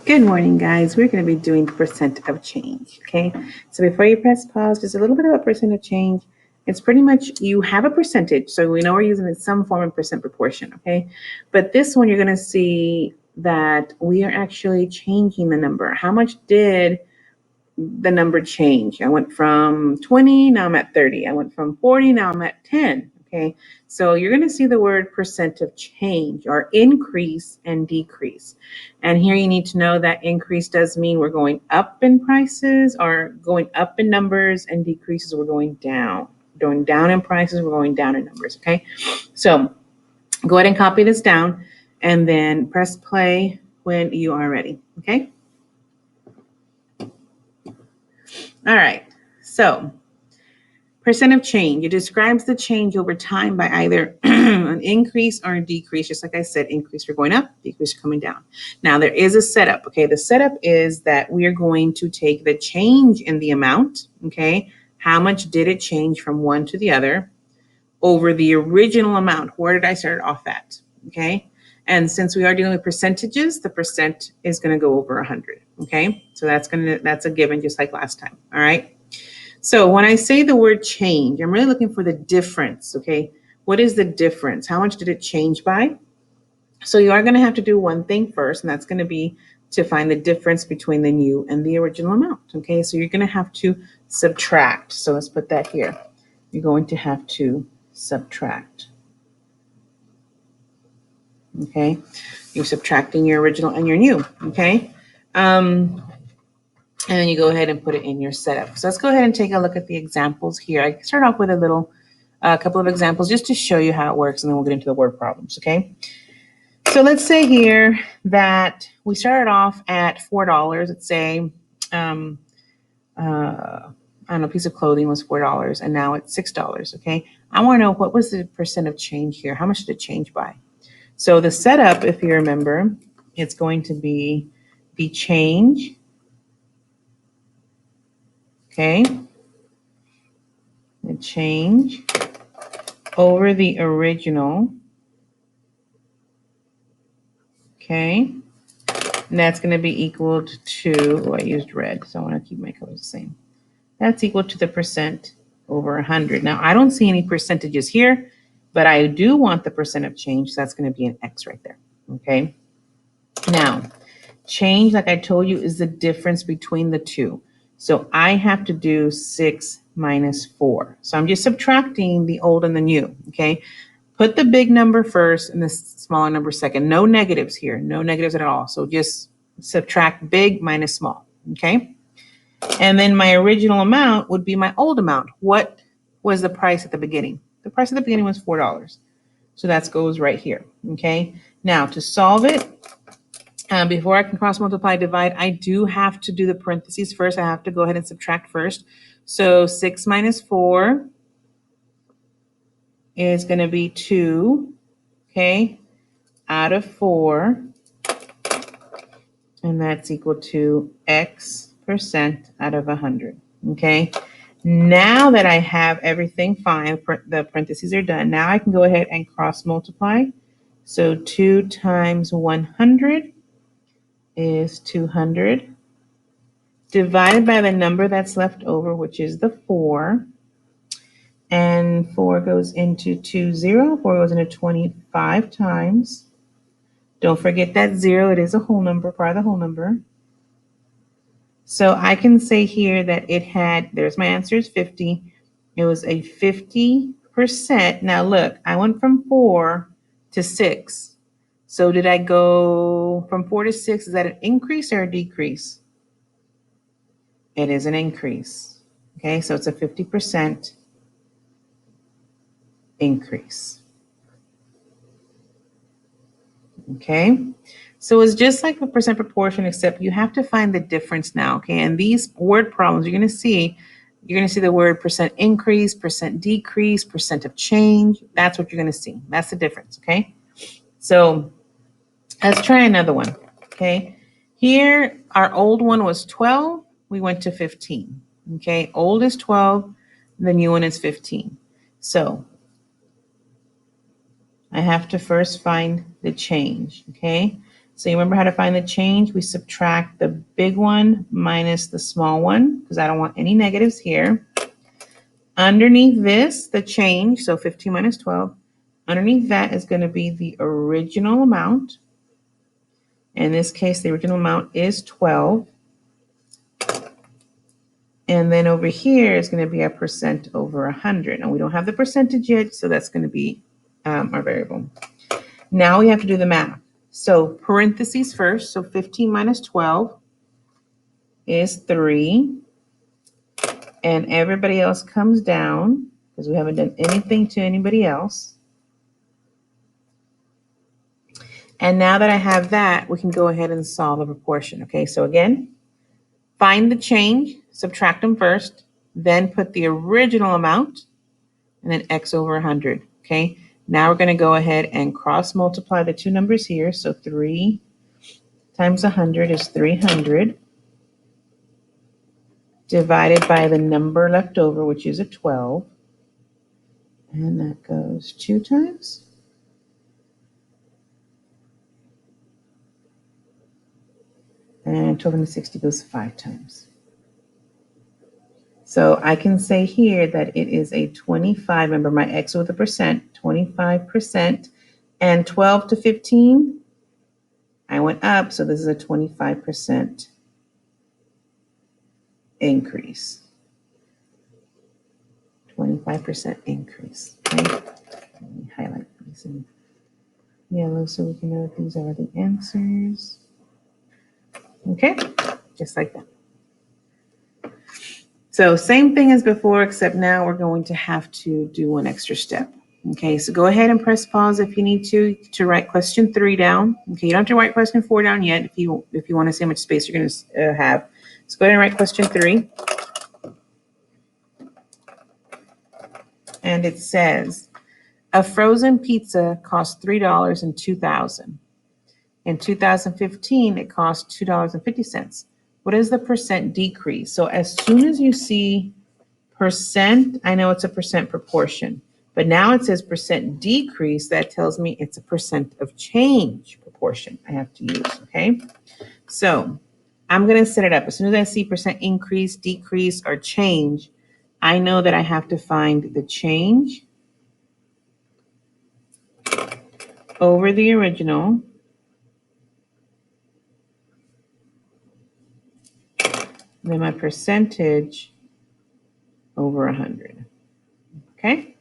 Good morning, guys. We're going to be doing percent of change, okay? So before you press pause, just a little bit about percent of change. It's pretty much you have a percentage, so we know we're using it some form of percent proportion, okay? But this one, you're going to see that we are actually changing the number. How much did the number change? I went from 20, now I'm at 30. I went from 40, now I'm at 10, okay? So you're going to see the word percent of change or increase and decrease. And here you need to know that increase does mean we're going up in prices or going up in numbers, and decreases we're going down. Going down in prices, we're going down in numbers, okay? So go ahead and copy this down and then press play when you are ready, okay? All right, so percent of change, it describes the change over time by either an increase or a decrease. Just like I said, increase, we're going up, decrease, we're coming down. Now there is a setup, okay? The setup is that we are going to take the change in the amount, okay? How much did it change from one to the other over the original amount? Where did I start off at, okay? And since we are dealing with percentages, the percent is gonna go over 100, okay? So that's a given, just like last time, all right? So when I say the word change, I'm really looking for the difference, okay? What is the difference? How much did it change by? So you are going to have to do one thing first, and that's going to be to find the difference between the new and the original amount, okay? So you're going to have to subtract. So let's put that here. You're going to have to subtract, okay? You're subtracting your original and your new, okay? And then you go ahead and put it in your setup. So let's go ahead and take a look at the examples here. I start off with a couple of examples just to show you how it works, and then we'll get into the word problems, okay? So let's say here that we started off at $4. Let's say, I don't know, a piece of clothing was $4, and now it's $6, okay? I want to know what was the percent of change here? How much did it change by? So the setup, if you remember, it's going to be the change, okay? The change over the original, okay? And that's going to be equal to, I used red, so I want to keep my colors the same. That's equal to the percent over 100. Now, I don't see any percentages here, but I do want the percent of change, so that's going to be an X right there, okay? Now, change, like I told you, is the difference between the two. So I have to do 6 minus 4. So I'm just subtracting the old and the new, okay? Put the big number first and the smaller number second. No negatives here, no negatives at all. So just subtract big minus small, okay? And then my original amount would be my old amount. What was the price at the beginning? The price at the beginning was $4. So that goes right here, okay? Now to solve it, before I can cross multiply, divide, I do have to do the parentheses first. I have to go ahead and subtract first. So 6 minus 4 is going to be 2, okay, out of 4. And that's equal to X percent out of 100, okay? Now that I have everything fine, the parentheses are done. Now I can go ahead and cross multiply. So 2 times 100 is 200, divided by the number that's left over, which is the 4. And 4 goes into 4 goes into 25 times. Don't forget that 0, it is a whole number, part of the whole number. So I can say here that it had, there's my answer is 50. It was a 50%. Now look, I went from 4 to 6. So did I go from 4 to 6? Is that an increase or a decrease? It is an increase. Okay, so it's a 50% increase. Okay, so it's just like a percent proportion, except you have to find the difference now. Okay, and these word problems, you're going to see the word percent increase, percent decrease, percent of change. That's what you're going to see. That's the difference. Okay, so let's try another one. Okay, here our old one was 12. We went to 15. Okay, old is 12. The new one is 15. So I have to first find the change, okay? So you remember how to find the change? We subtract the big one minus the small one, because I don't want any negatives here. Underneath this, the change, so 15 minus 12, underneath that is going to be the original amount. In this case, the original amount is 12. And then over here is going to be a percent over 100. And we don't have the percentage yet, so that's going to be our variable. Now we have to do the math. So parentheses first, so 15 minus 12 is 3. And everybody else comes down, because we haven't done anything to anybody else. And now that I have that, we can go ahead and solve the proportion. Okay, so again, find the change, subtract them first, then put the original amount, and then x over 100. Okay, now we're going to go ahead and cross multiply the two numbers here. So 3 times 100 is 300, divided by the number left over, which is a 12. And that goes 2 times. And 1260 goes 5 times. So I can say here that it is a 25, remember my x with a percent, 25%, and 12 to 15, I went up, so this is a 25% increase. 25% increase. Okay? Let me highlight these in yellow so we can know that these are the answers. Okay, just like that. So same thing as before, except now we're going to have to do one extra step. Okay, so go ahead and press pause if you need to write question 3 down. Okay, you don't have to write question 4 down yet if you want to see how much space you're going to have. So go ahead and write question 3. And it says, a frozen pizza cost $3 in 2000. In 2015, it cost $2.50. What is the percent decrease? So as soon as you see percent, I know it's a percent proportion, but now it says percent decrease. That tells me it's a percent of change proportion I have to use, okay? So I'm going to set it up. As soon as I see percent increase, decrease, or change, I know that I have to find the change over the original, then my percentage over 100. Okay,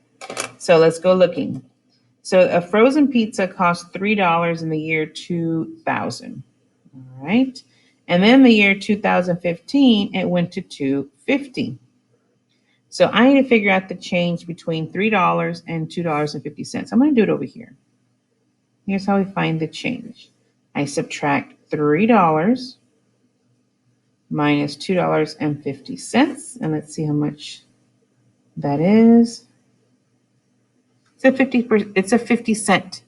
so let's go looking. So a frozen pizza cost $3 in the year 2000. All right, and then the year 2015, it went to $2.50. So I need to figure out the change between $3 and $2.50. I'm going to do it over here. Here's how we find the change. I subtract $3 minus $2.50, and let's see how much that is. It's a 50-cent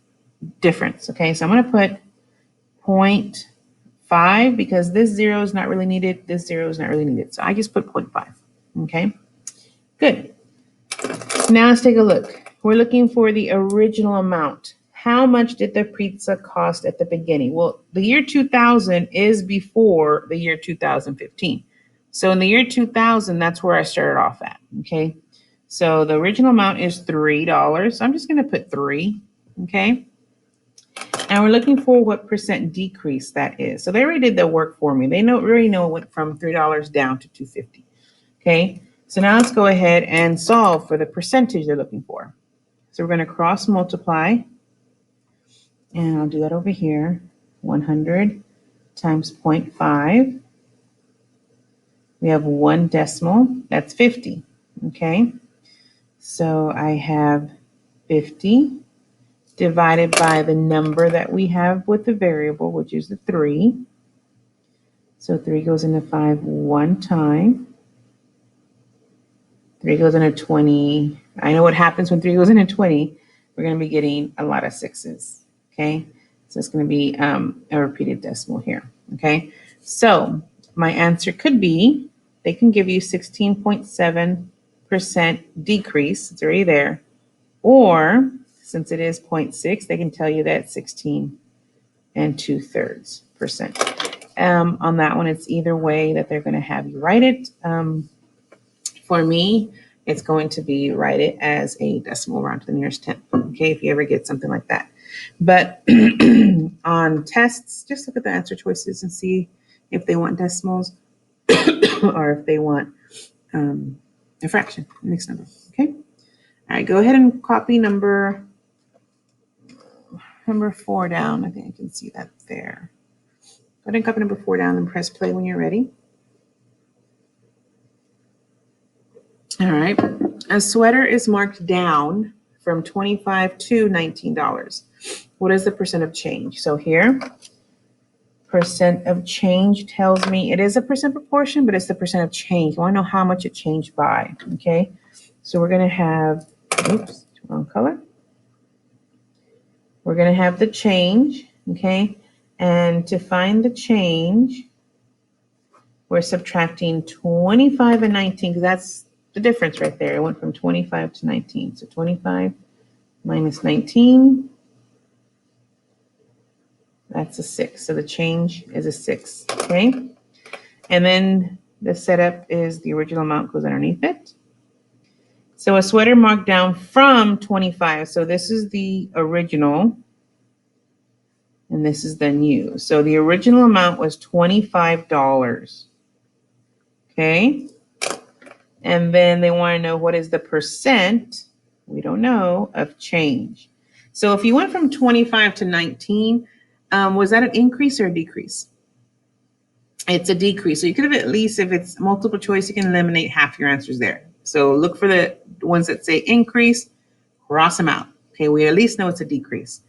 difference. Okay, so I'm going to put 0.5 because this 0 is not really needed. This 0 is not really needed. So I just put 0.5. Okay, good. Now let's take a look. We're looking for the original amount. How much did the pizza cost at the beginning? Well, the year 2000 is before the year 2015. So in the year 2000, that's where I started off at. Okay, so the original amount is $3. I'm just going to put 3. Okay, and we're looking for what percent decrease that is. So they already did the work for me. They already know it went from $3 down to $2.50. Okay, so now let's go ahead and solve for the percentage they're looking for. So we're going to cross multiply, and I'll do that over here. 100 times 0.5. We have 1 decimal. That's 50. Okay, so I have 50 divided by the number that we have with the variable, which is the 3. So 3 goes into 5 one time. 3 goes into 20. I know what happens when 3 goes into 20. We're going to be getting a lot of 6s. Okay, so it's going to be a repeated decimal here. Okay, so my answer could be, they can give you 16.7% decrease. It's already there. Or since it is 0.6, they can tell you that 16 2/3%. On that one, it's either way that they're going to have you write it. For me, it's going to be write it as a decimal round to the nearest tenth, okay, if you ever get something like that. But on tests, just look at the answer choices and see if they want decimals or if they want a fraction, a mixed number, okay? All right, go ahead and copy number 4 down. I think I can see that there. Go ahead and copy number 4 down and press play when you're ready. All right, a sweater is marked down from $25 to $19. What is the percent of change? So here, percent of change tells me it is a percent proportion, but it's the percent of change. I want to know how much it changed by, okay? So we're going to have, oops, wrong color. We're going to have the change, okay? And to find the change, we're subtracting 25 and 19, because that's the difference right there. It went from 25 to 19. So 25 minus 19, that's a 6. So the change is a 6, okay? And then the setup is the original amount goes underneath it. So a sweater marked down from 25. So this is the original, and this is the new. So the original amount was $25, okay? And then they want to know what is the percent, we don't know, of change. So if you went from 25 to 19, was that an increase or a decrease? It's a decrease. So you could have at least, if it's multiple choice, you can eliminate half your answers there. So look for the ones that say increase, cross them out. Okay, we at least know it's a decrease.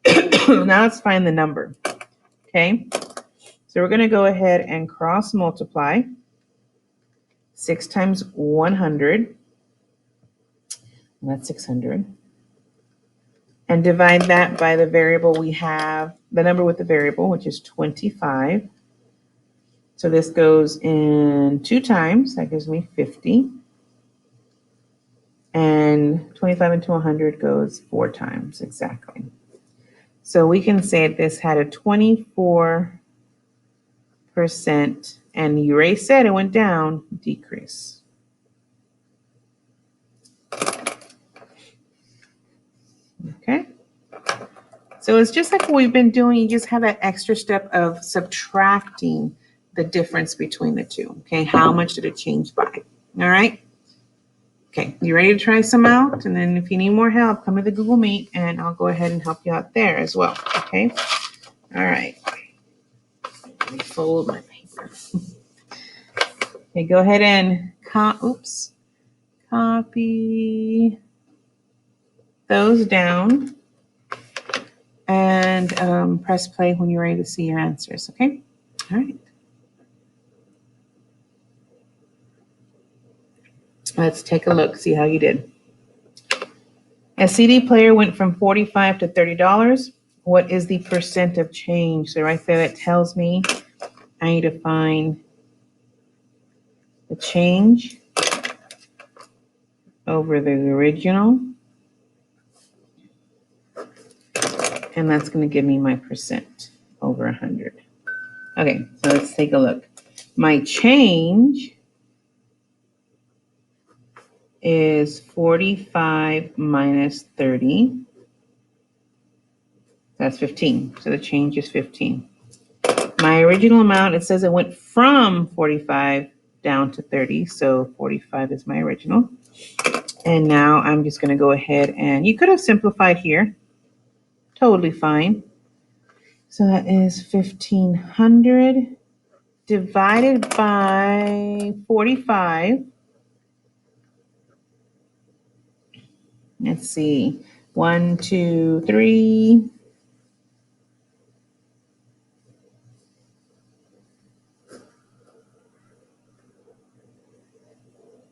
Now let's find the number. Okay, so we're going to go ahead and cross multiply. 6 times 100, that's 600. And divide that by the variable we have, the number with the variable, which is 25. So this goes in 2 times, that gives me 50. And 25 into 100 goes 4 times, exactly. So we can say this had a 24%, and you already said it went down, decrease. Okay. So it's just like what we've been doing. You just have that extra step of subtracting the difference between the two. Okay, how much did it change by? All right. Okay, you ready to try some out? And then if you need more help, come to the Google Meet and I'll go ahead and help you out there as well. Okay. All right. Let me fold my paper. Okay, go ahead and copy those down and press play when you're ready to see your answers. Okay. All right. Let's take a look, see how you did. A CD player went from $45 to $30. What is the percent of change? So right there, that tells me I need to find the change over the original. And that's going to give me my percent over 100. Okay, so let's take a look. My change is 45 minus 30. That's 15. So the change is 15. My original amount, it says it went from 45 down to 30. So 45 is my original. And now I'm just going to go ahead and you could have simplified here. Totally fine. So that is 1,500 divided by 45. Let's see. 1, 2, 3.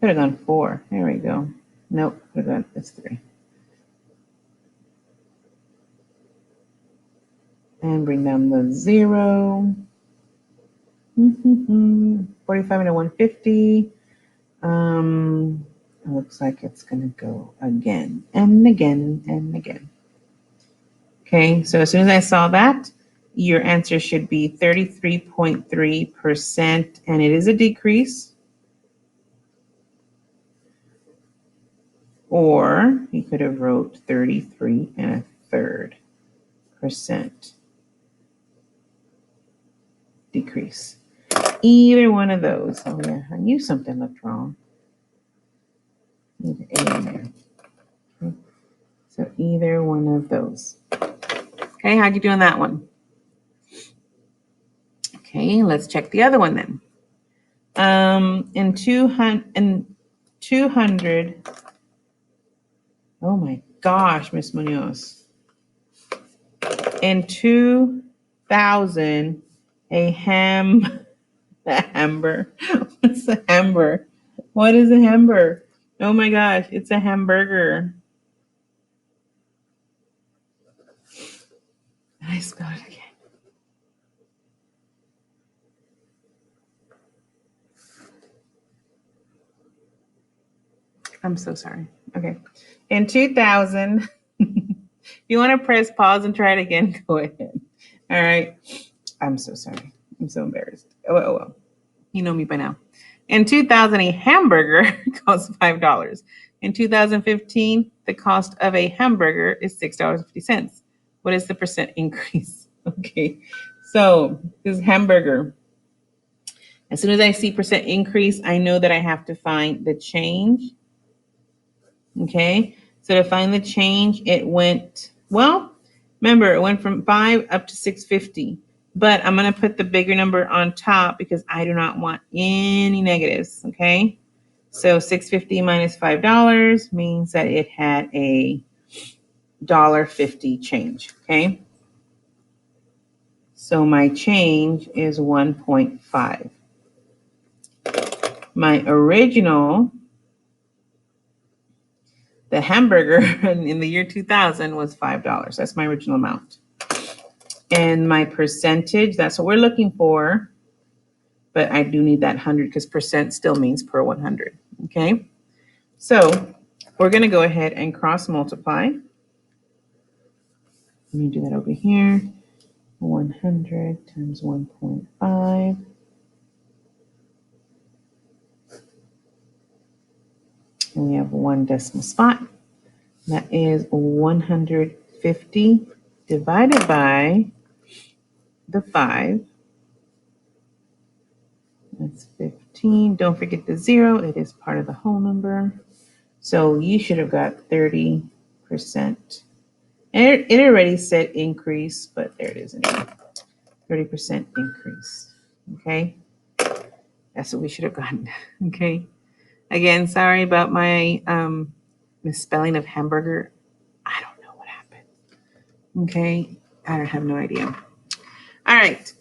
Could have gone 4. There we go. Nope. Could have gone, it's 3. And bring down the 0. 45 into 150. It looks like it's going to go again and again and again. Okay, so as soon as I saw that, your answer should be 33.3%, and it is a decrease. Or you could have wrote 33 1/3% decrease. Either one of those. Oh yeah, I knew something looked wrong. Need an A in there. Okay. So either one of those. Okay, how'd you do on that one? Okay, let's check the other one then. In 200, oh my gosh, Miss Munoz. In 2000, a hamburger. What's a hamburger? What is a hamburger? Oh my gosh, it's a hamburger. I spelled it again. I'm so sorry. Okay. In 2000, if you want to press pause and try it again, go ahead. All right. I'm so sorry. I'm so embarrassed. Oh, well. You know me by now. In 2000, a hamburger costs $5. In 2015, the cost of a hamburger is $6.50. What is the percent increase? Okay. So this hamburger. As soon as I see percent increase, I know that I have to find the change. Okay, so to find the change, it went, well, remember, it went from 5 up to 650. But I'm going to put the bigger number on top because I do not want any negatives. Okay, so 650 minus $5 means that it had a $1.50 change. Okay, so my change is 1.5. My original, the hamburger in the year 2000 was $5. That's my original amount. And my percentage, that's what we're looking for. But I do need that 100 because percent still means per 100. Okay. So we're going to go ahead and cross multiply. Let me do that over here. 100 times 1.5. And we have one decimal spot. That is 150 divided by the 5. That's 15. Don't forget the 0. It is part of the whole number. So you should have got 30%. And it already said increase, but there it is. 30% increase. Okay. That's what we should have gotten. Okay. Again, sorry about my misspelling of hamburger. I don't know what happened. Okay. I have no idea. All right.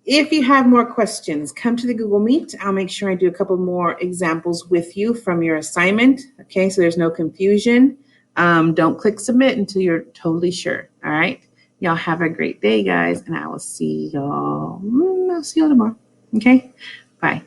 If you have more questions, come to the Google Meet. I'll make sure I do a couple more examples with you from your assignment. Okay, so there's no confusion. Don't click submit until you're totally sure. All right. Y'all have a great day, guys, and I will see y'all. I'll see y'all tomorrow. Okay. Bye.